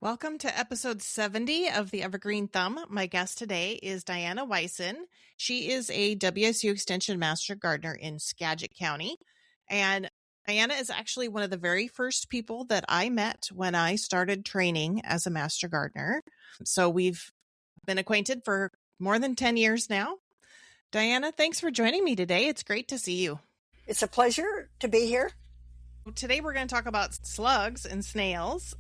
Welcome to episode 70 of the Evergreen Thumb. My guest today is Diana Wisen. She is a WSU Extension Master Gardener in Skagit County. And Diana is actually one of the very first people that I met when I started training as a Master Gardener. So we've been acquainted for more than 10 years now. Diana, thanks for joining me today. It's great to see you. It's a pleasure to be here. Today we're going to talk about slugs and snails.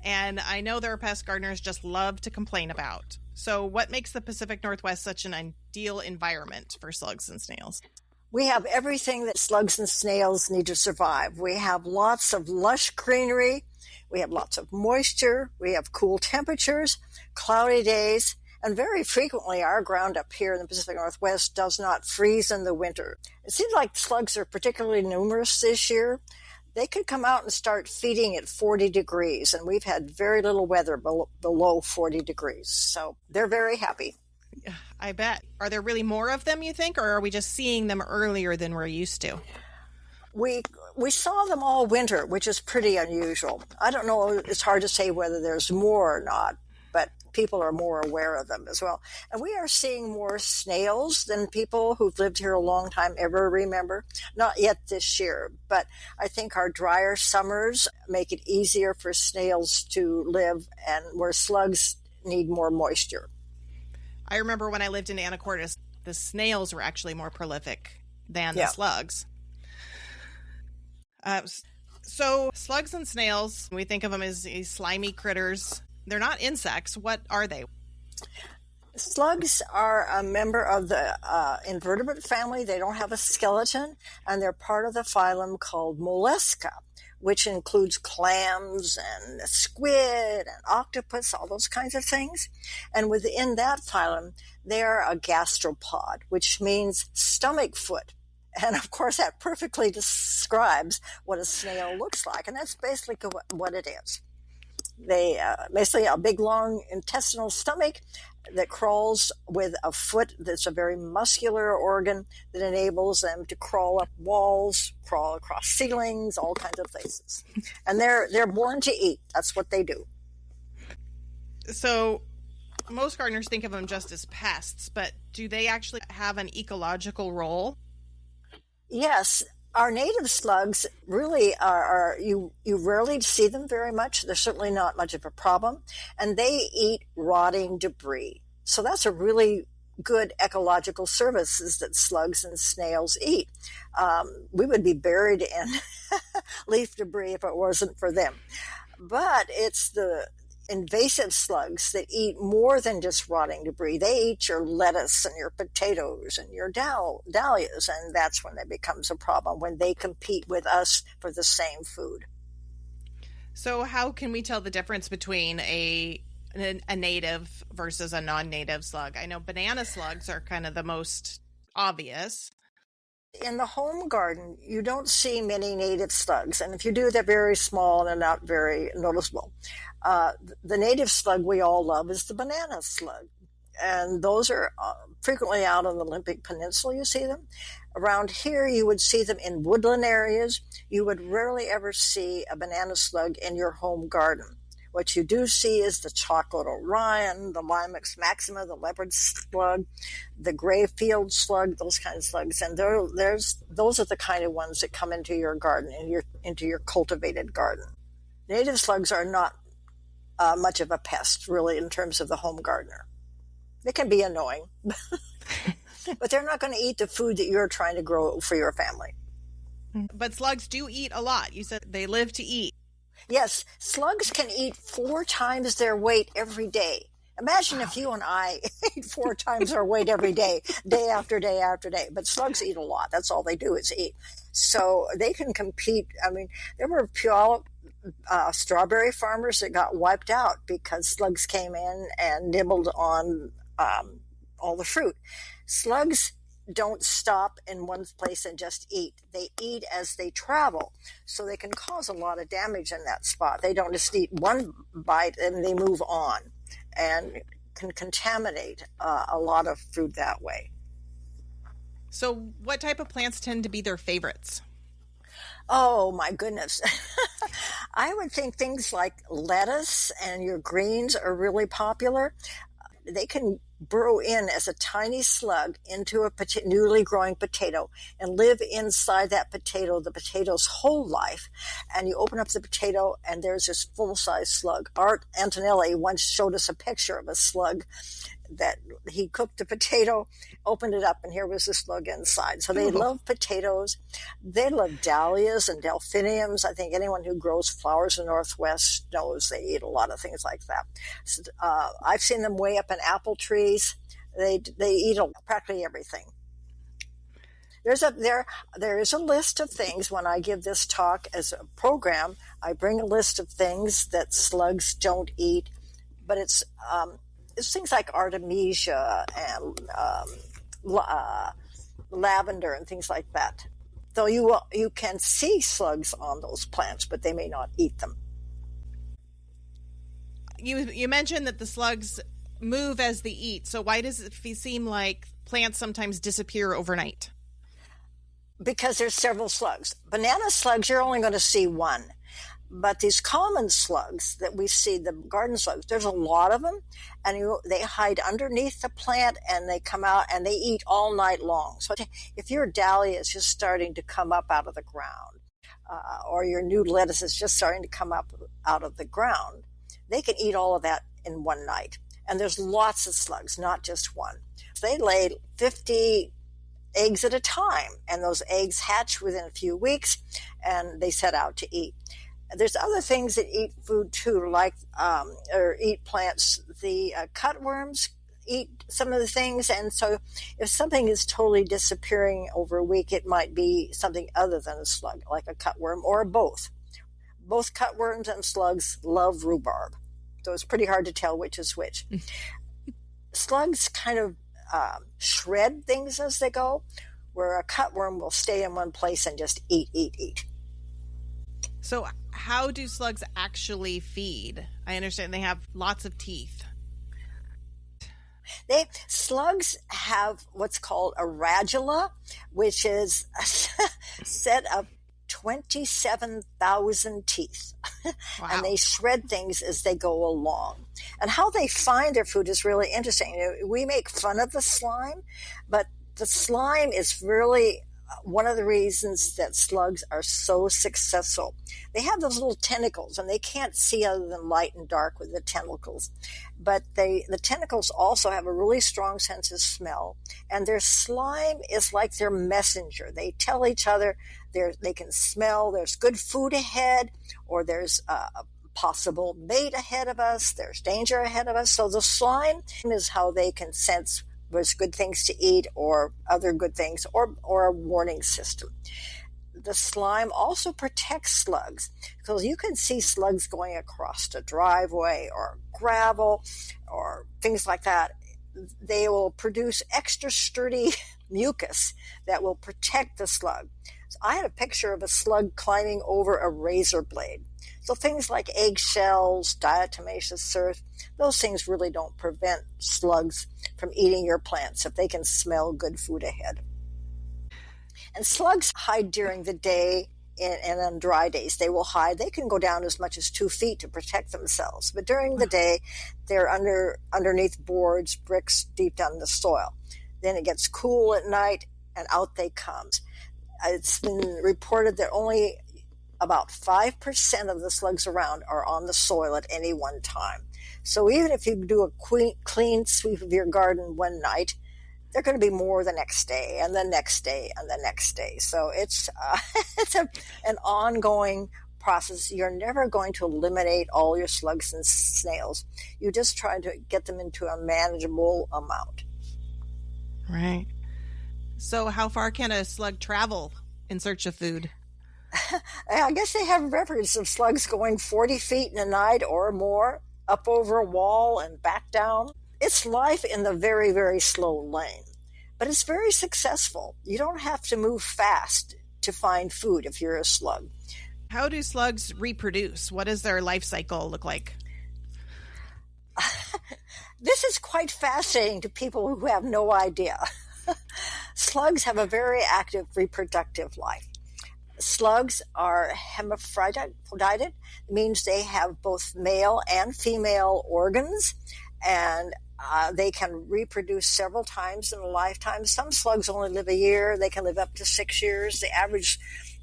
And I know there are pest gardeners just love to complain about. So what makes the Pacific Northwest such an ideal environment for slugs and snails? We have everything that slugs and snails need to survive. We have lots of lush greenery. We have lots of moisture. We have cool temperatures, cloudy days, and very frequently our ground up here in the Pacific Northwest does not freeze in the winter. It seems like slugs are particularly numerous this year. They could come out and start feeding at 40 degrees, and we've had very little weather below 40 degrees. So they're very happy. I bet. Are there really more of them, you think, or are we just seeing them earlier than we're used to? We saw them all winter, which is pretty unusual. I don't know. It's hard to say whether there's more or not, but people are more aware of them as well. And we are seeing more snails than people who've lived here a long time ever remember. Not yet this year, but I think our drier summers make it easier for snails to live, and where slugs need more moisture. I remember when I lived in Anacortes, the snails were actually more prolific than the slugs. So slugs and snails, we think of them as these slimy critters. They're not insects. What are they? Slugs are a member of the invertebrate family. They don't have a skeleton, and they're part of the phylum called Mollusca, which includes clams and squid and octopus, all those kinds of things. And within that phylum, they are a gastropod, which means stomach foot. And of course, that perfectly describes what a snail looks like. And that's basically what it is. They basically a big, long intestinal stomach that crawls with a foot that's a very muscular organ that enables them to crawl up walls, crawl across ceilings, all kinds of places. And they're born to eat. That's what they do. So most gardeners think of them just as pests, but do they actually have an ecological role? Yes. Our native slugs really are you rarely see them very much. They're certainly not much of a problem. And they eat rotting debris. So that's a really good ecological services that slugs and snails eat. We would be buried in leaf debris if it wasn't for them. But it's the invasive slugs that eat more than just rotting debris. They eat your lettuce and your potatoes and your dahlias, and that's when it becomes a problem, when they compete with us for the same food. So how can we tell the difference between a native versus a non-native slug? I know banana slugs are kind of the most obvious. In the home garden, you don't see many native slugs, and if you do, they're very small and they're not very noticeable. The native slug we all love is the banana slug, and those are frequently out on the Olympic Peninsula. You see them. Around here, you would see them in woodland areas. You would rarely ever see a banana slug in your home garden. What you do see is the chocolate Orion, the Limax maxima, the leopard slug, the gray field slug, those kind of slugs. And those are the kind of ones that come into your garden, into your cultivated garden. Native slugs are not much of a pest, really, in terms of the home gardener. They can be annoying, but they're not going to eat the food that you're trying to grow for your family. But slugs do eat a lot. You said they live to eat. Yes, slugs can eat 4 times their weight every day. Imagine if you and I ate 4 times our weight every day, day after day after day. But slugs eat a lot. That's all they do is eat. So they can compete. I mean, there were Puyallup strawberry farmers that got wiped out because slugs came in and nibbled on all the fruit. Slugs don't stop in one place and just eat. They eat as they travel, so they can cause a lot of damage in that spot. They don't just eat one bite and they move on, and can contaminate a lot of food that way. So what type of plants tend to be their favorites? Oh, my goodness. I would think things like lettuce and your greens are really popular. They can burrow in as a tiny slug into a newly growing potato and live inside that potato, the potato's whole life. And you open up the potato and there's this full-size slug. Art Antonelli once showed us a picture of a slug that he cooked the potato, opened it up, and here was the slug inside. So they love potatoes. They love dahlias and delphiniums. I think anyone who grows flowers in the Northwest knows they eat a lot of things like that. So, I've seen them way up in apple trees. They eat practically everything. There is a list of things when I give this talk as a program. I bring a list of things that slugs don't eat, but it's things like artemisia and lavender and things like that. Though you can see slugs on those plants, but they may not eat them. You mentioned that the slugs move as they eat. So why does it seem like plants sometimes disappear overnight? Because there's several slugs. Banana slugs, you're only going to see one. But these common slugs that we see, the garden slugs, there's a lot of them, and they hide underneath the plant, and they come out, and they eat all night long. So if your dahlia is just starting to come up out of the ground, or your new lettuce is just starting to come up out of the ground, they can eat all of that in one night. And there's lots of slugs, not just one. So they lay 50 eggs at a time, and those eggs hatch within a few weeks, and they set out to eat. There's other things that eat food too, like or eat plants. The cutworms eat some of the things, and so if something is totally disappearing over a week, it might be something other than a slug, like a cutworm or both. Both cutworms and slugs love rhubarb, so it's pretty hard to tell which is which. Slugs kind of shred things as they go, where a cutworm will stay in one place and just eat. So how do slugs actually feed? I understand they have lots of teeth. Slugs have what's called a radula, which is a set of 27,000 teeth. Wow. And they shred things as they go along. And how they find their food is really interesting. We make fun of the slime, but the slime is really one of the reasons that slugs are so successful. They have those little tentacles, and they can't see other than light and dark with the tentacles. But the tentacles also have a really strong sense of smell, and their slime is like their messenger. They tell each other they can smell there's good food ahead, or there's a possible mate ahead of us, there's danger ahead of us. So the slime is how they can sense was good things to eat or other good things, or a warning system. The slime also protects slugs, because you can see slugs going across the driveway or gravel or things like that. They will produce extra sturdy mucus that will protect the slug. So I had a picture of a slug climbing over a razor blade. So things like eggshells, diatomaceous earth, those things really don't prevent slugs from eating your plants if they can smell good food ahead. And slugs hide during the day, and on dry days they will hide. They can go down as much as 2 feet to protect themselves. But during the day, they're underneath boards, bricks, deep down in the soil. Then it gets cool at night, and out they come. It's been reported that only about 5% of the slugs around are on the soil at any one time. So even if you do a clean sweep of your garden one night, they're going to be more the next day and the next day and the next day. So it's an ongoing process. You're never going to eliminate all your slugs and snails. You just try to get them into a manageable amount. Right. So how far can a slug travel in search of food? I guess they have records of slugs going 40 feet in a night or more, up over a wall and back down. It's life in the very, very slow lane, but it's very successful. You don't have to move fast to find food if you're a slug. How do slugs reproduce? What does their life cycle look like? This is quite fascinating to people who have no idea. Slugs have a very active reproductive life. Slugs are hermaphroditic, means they have both male and female organs, and they can reproduce several times in a lifetime. Some slugs only live a year. They can live up to 6 years. The average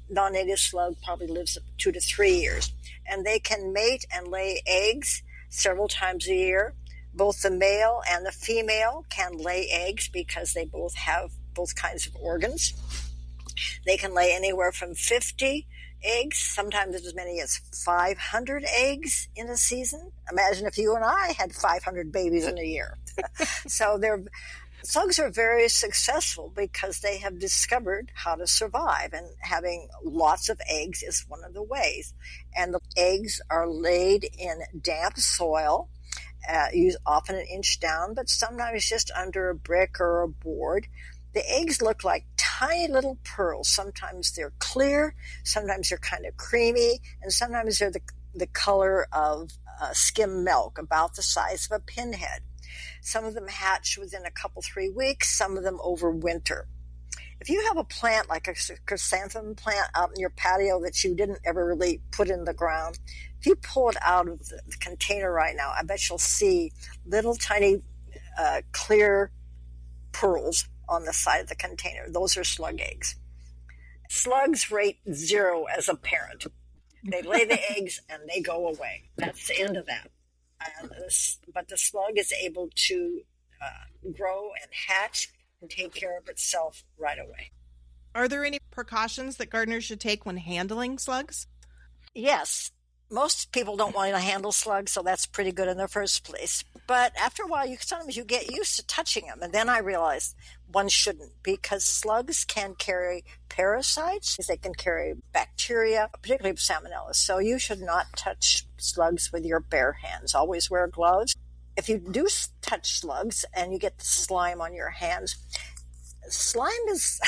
non-native slug probably lives 2 to 3 years. And they can mate and lay eggs several times a year. Both the male and the female can lay eggs because they both have both kinds of organs. They can lay anywhere from 50 eggs, sometimes as many as 500 eggs in a season. Imagine if you and I had 500 babies in a year. So slugs are very successful because they have discovered how to survive, and having lots of eggs is one of the ways. And the eggs are laid in damp soil, often an inch down, but sometimes just under a brick or a board. The eggs look like tiny little pearls. Sometimes they're clear, sometimes they're kind of creamy, and sometimes they're the color of skim milk, about the size of a pinhead. Some of them hatch within 3 weeks, some of them overwinter. If you have a plant like a chrysanthemum plant out in your patio that you didn't ever really put in the ground, if you pull it out of the container right now, I bet you'll see little tiny clear pearls on the side of the container. Those are slug eggs. Slugs rate 0 as a parent. They lay the eggs and they go away. That's the end of that. But the slug is able to grow and hatch and take care of itself right away. Are there any precautions that gardeners should take when handling slugs? Yes. Most people don't want to handle slugs, so that's pretty good in the first place. But after a while, sometimes you get used to touching them. And then I realized one shouldn't, because slugs can carry parasites. They can carry bacteria, particularly salmonella. So you should not touch slugs with your bare hands. Always wear gloves. If you do touch slugs and you get the slime on your hands, slime is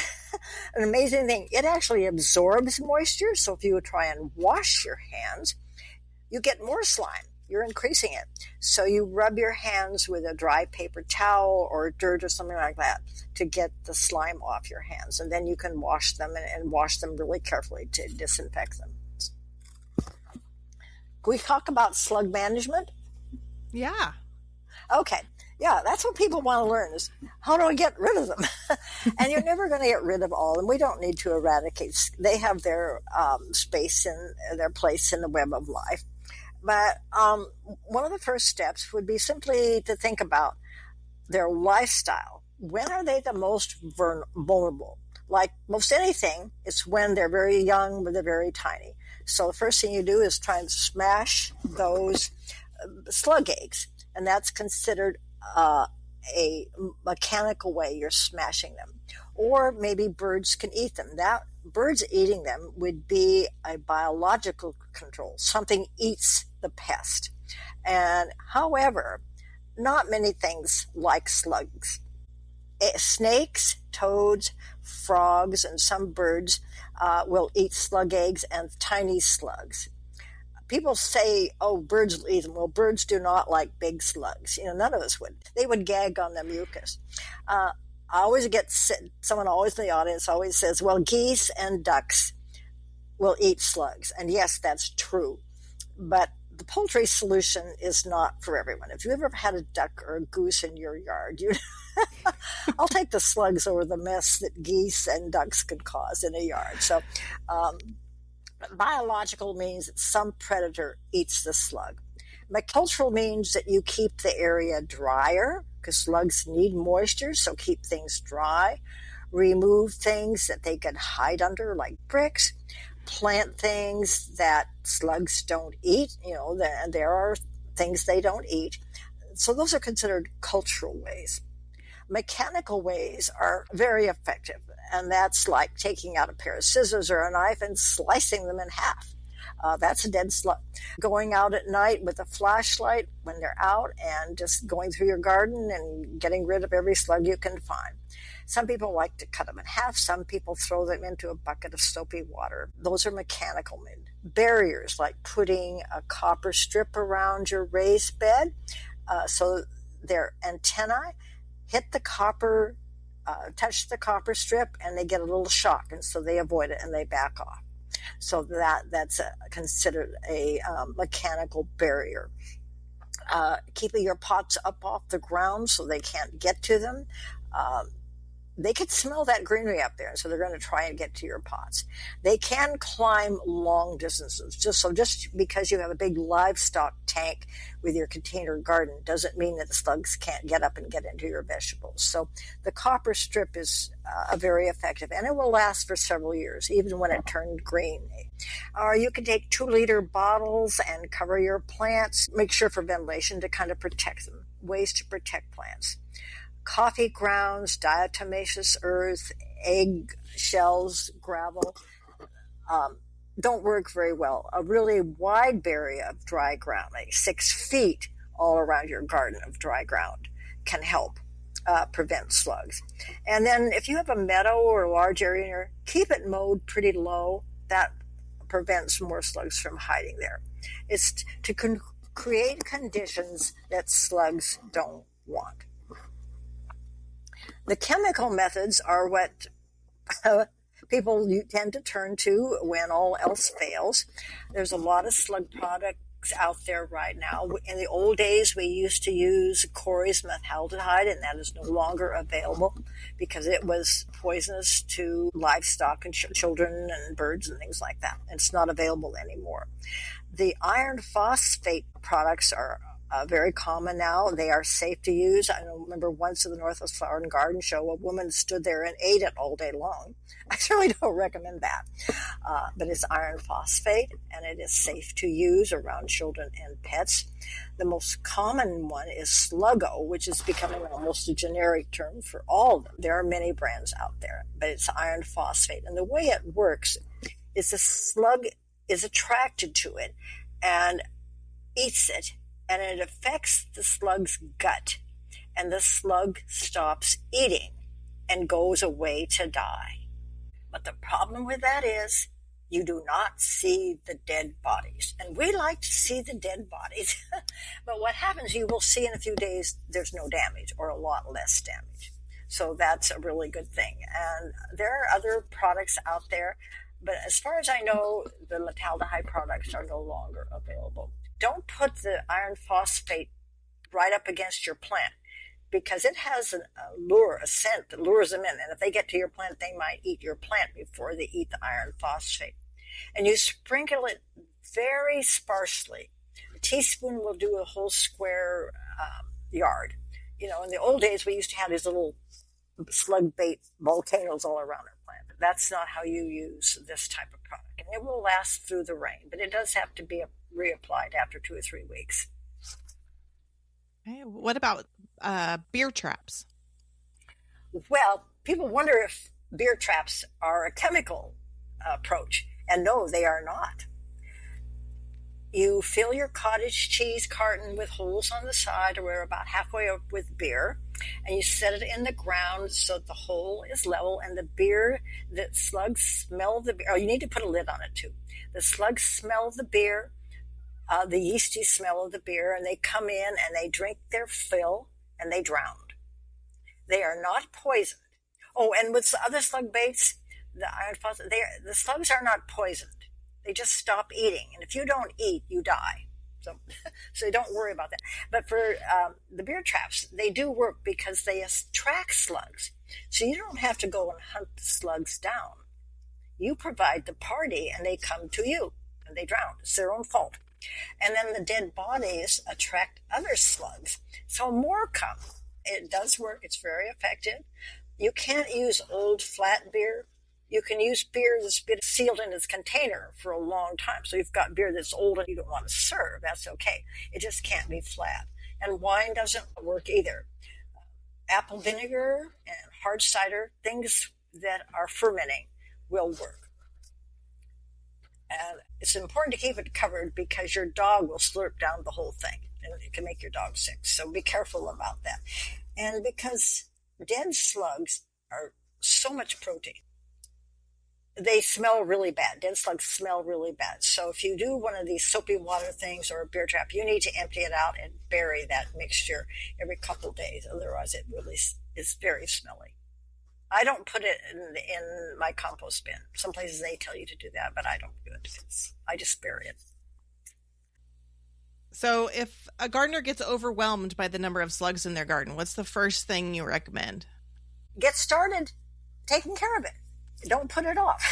an amazing thing. It actually absorbs moisture. So if you would try and wash your hands, you get more slime. You're increasing it. So you rub your hands with a dry paper towel or dirt or something like that to get the slime off your hands. And then you can wash them and wash them really carefully to disinfect them. Can we talk about slug management? Yeah. Okay. Yeah, that's what people want to learn is how do I get rid of them? And you're never going to get rid of all, and we don't need to eradicate. They have their space and their place in the web of life. But one of the first steps would be simply to think about their lifestyle. When are they the most vulnerable? Like most anything, it's when they're very young, when they're very tiny. So the first thing you do is try and smash those slug eggs, and that's considered a mechanical way you're smashing them. Or maybe birds can eat them. That birds eating them would be a biological control. Something eats the pest. And however, not many things like slugs. Snakes, toads, frogs, and some birds will eat slug eggs and tiny slugs. People say, oh, birds will eat them. Well, birds do not like big slugs. None of us would. They would gag on the mucus. I always get someone always in the audience always says, well, geese and ducks will eat slugs. And yes, that's true. But the poultry solution is not for everyone. If you ever had a duck or a goose in your yard, I'll take the slugs over the mess that geese and ducks could cause in a yard. So biological means that some predator eats the slug. Cultural means that you keep the area drier, because slugs need moisture, so keep things dry. Remove things that they can hide under, like bricks. Plant things that slugs don't eat. There are things they don't eat. So those are considered cultural ways. Mechanical ways are very effective, and that's like taking out a pair of scissors or a knife and slicing them in half. That's a dead slug. Going out at night with a flashlight when they're out and just going through your garden and getting rid of every slug you can find. Some people like to cut them in half. Some people throw them into a bucket of soapy water. Those are mechanical. Barriers, like putting a copper strip around your raised bed so their antennae hit the copper, touch the copper strip, and they get a little shock, and so they avoid it and they back off. So that's considered a mechanical barrier. Keeping your pots up off the ground so they can't get to them. Um, they can smell that greenery up there, so they're going to try and get to your pots. They can climb long distances. Just because you have a big livestock tank with your container garden doesn't mean that the slugs can't get up and get into your vegetables. So the copper strip is very effective, and it will last for several years, even when it turned green. Or you can take 2-liter bottles and cover your plants. Make sure for ventilation to kind of protect them. Ways to protect plants: coffee grounds, diatomaceous earth, egg shells, gravel, don't work very well. A really wide area of dry ground, like 6 feet all around your garden of dry ground, can help prevent slugs. And then if you have a meadow or a large area, keep it mowed pretty low. That prevents more slugs from hiding there. It's to create conditions that slugs don't want. The chemical methods are what people tend to turn to when all else fails. There's a lot of slug products out there right now. In the old days, we used to use Corey's methaldehyde, and that is no longer available because it was poisonous to livestock and children and birds and things like that. It's not available anymore. The iron phosphate products are very common now. They are safe to use. I remember once at the Northwest Flower and Garden Show, a woman stood there and ate it all day long. I certainly don't recommend that. But it's iron phosphate, and it is safe to use around children and pets. The most common one is Sluggo, which is becoming almost a generic term for all of them. There are many brands out there, but it's iron phosphate. And the way it works is the slug is attracted to it and eats it, and it affects the slug's gut, and the slug stops eating and goes away to die. But the problem with that is you do not see the dead bodies. And we like to see the dead bodies. But what happens, you will see in a few days there's no damage or a lot less damage. So that's a really good thing. And there are other products out there, but as far as I know, the metaldehyde products are no longer available. Don't put the iron phosphate right up against your plant, because it has a lure, a scent that lures them in. And if they get to your plant, they might eat your plant before they eat the iron phosphate. And you sprinkle it very sparsely. A teaspoon will do a whole square yard. You know, in the old days, we used to have these little slug bait volcanoes all around our plant. That's not how you use this type of product. And it will last through the rain, but it does have to be reapplied after 2 or 3 weeks. Okay. What about beer traps? Well, people wonder if beer traps are a chemical approach, and no, they are not. You fill your cottage cheese carton with holes on the side, or we're about halfway up with beer, and you set it in the ground so that the hole is level, and the beer, the slugs smell the beer. Oh, you need to put a lid on it too. The slugs smell the beer, the yeasty smell of the beer, and they come in and they drink their fill and they drown. They are not poisoned. Oh, and with the other slug baits, the iron phosphate, the slugs are not poisoned. They just stop eating. And if you don't eat, you die. So don't worry about that. But for the beer traps, they do work because they attract slugs. So you don't have to go and hunt the slugs down. You provide the party and they come to you and they drown. It's their own fault. And then the dead bodies attract other slugs. So more come. It does work. It's very effective. You can't use old flat beer. You can use beer that's been sealed in its container for a long time. So you've got beer that's old and you don't want to serve. That's okay. It just can't be flat. And wine doesn't work either. Apple vinegar and hard cider, things that are fermenting, will work. And it's important to keep it covered because your dog will slurp down the whole thing and it can make your dog sick. So be careful about that. And because dead slugs are so much protein, they smell really bad. Dead slugs smell really bad. So if you do one of these soapy water things or a beer trap, you need to empty it out and bury that mixture every couple of days. Otherwise, it really is very smelly. I don't put it in my compost bin. Some places they tell you to do that, but I don't do it. I just bury it. So if a gardener gets overwhelmed by the number of slugs in their garden, what's the first thing you recommend? Get started taking care of it. Don't put it off.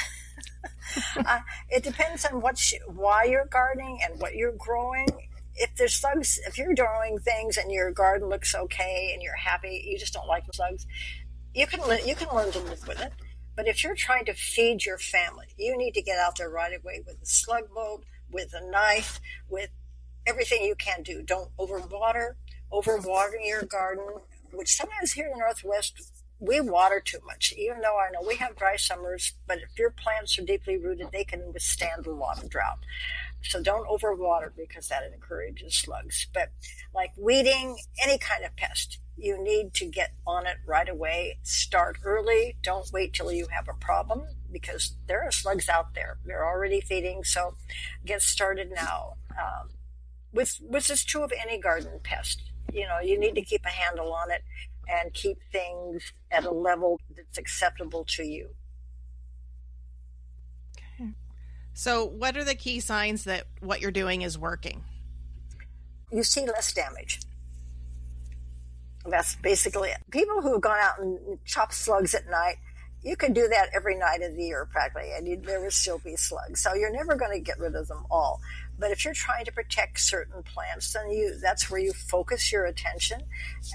It depends on why you're gardening and what you're growing. If there's slugs, if you're growing things and your garden looks okay and you're happy, you just don't like the slugs, you can learn to live with it. But if you're trying to feed your family, you need to get out there right away with a slug boat, with a knife, with everything you can do. Don't overwater. Overwatering your garden, which sometimes here in the Northwest, we water too much. Even though I know we have dry summers, but if your plants are deeply rooted, they can withstand a lot of drought. So don't overwater because that encourages slugs. But like weeding, any kind of pest, you need to get on it right away. Start early. Don't wait till you have a problem because there are slugs out there. They're already feeding. So get started now. Which is true of any garden pest. You need to keep a handle on it and keep things at a level that's acceptable to you. Okay. So what are the key signs that what you're doing is working? You see less damage. That's basically it. People who have gone out and chopped slugs at night, you can do that every night of the year practically, and there will still be slugs. So you're never going to get rid of them all. But if you're trying to protect certain plants, then that's where you focus your attention.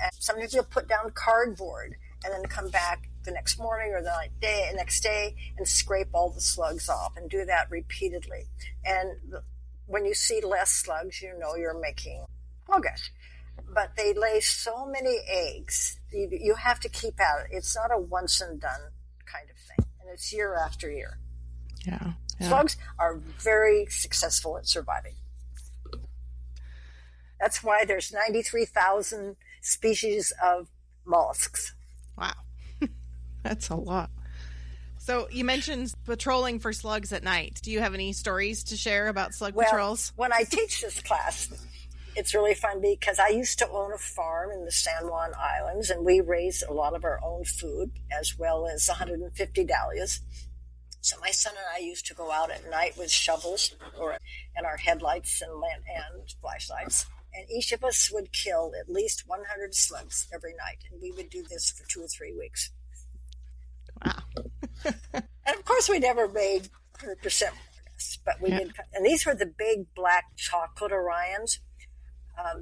And sometimes you'll put down cardboard and then come back the next morning or the next day and scrape all the slugs off and do that repeatedly. And when you see less slugs, you know you're making progress. But they lay so many eggs, you have to keep at it. It's not a once and done kind of thing, and it's year after year. Yeah. Slugs are very successful at surviving. That's why there's 93,000 species of mollusks. Wow. That's a lot. So you mentioned patrolling for slugs at night. Do you have any stories to share about slug patrols? When I teach this class, it's really fun because I used to own a farm in the San Juan Islands, and we raised a lot of our own food as well as 150 dahlias. So my son and I used to go out at night with shovels and our headlights and flashlights, and each of us would kill at least 100 slugs every night, and we would do this for 2 or 3 weeks. Wow. And of course we never made 100% progress, but we did. And these were the big black chocolate Orions.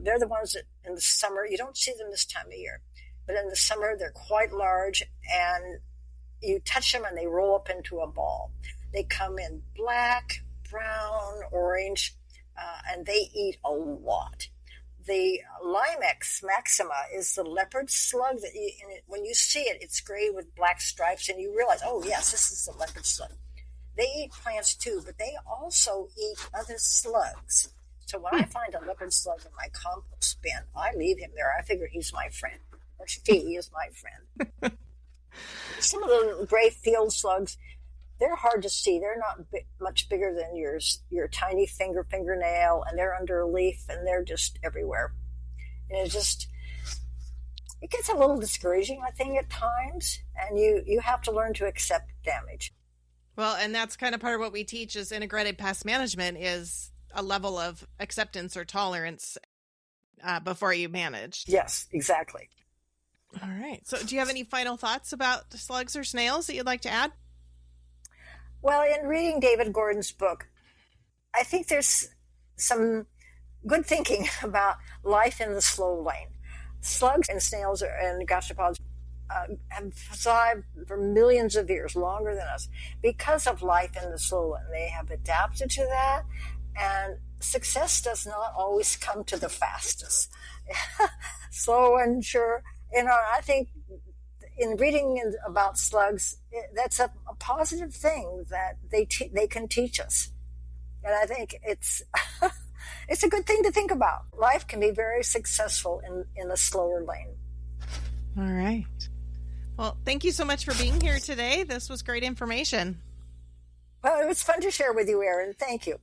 They're the ones that in the summer, you don't see them this time of year, but in the summer they're quite large, and you touch them and they roll up into a ball. They come in black, brown, orange, and they eat a lot. The Limex maxima is the leopard slug that when you see it, it's gray with black stripes, and you realize, oh yes, this is the leopard slug. They eat plants too, but they also eat other slugs. So when I find a leopard slug in my compost bin, I leave him there. I figure he's my friend, or she is my friend. Some of the gray field slugs, they're hard to see. They're not much bigger than your tiny fingernail, and they're under a leaf, and they're just everywhere. And it gets a little discouraging, I think, at times, and you have to learn to accept damage. Well, and that's kind of part of what we teach is integrated pest management is a level of acceptance or tolerance before you manage. Yes, exactly. All right. So do you have any final thoughts about slugs or snails that you'd like to add? Well, in reading David Gordon's book, I think there's some good thinking about life in the slow lane. Slugs and snails and gastropods have survived for millions of years, longer than us, because of life in the slow lane. They have adapted to that, and success does not always come to the fastest. Slow and sure. I think in reading about slugs, that's a positive thing that they can teach us. And I think it's it's a good thing to think about. Life can be very successful in a slower lane. All right. Well, thank you so much for being here today. This was great information. Well, it was fun to share with you, Erin. Thank you.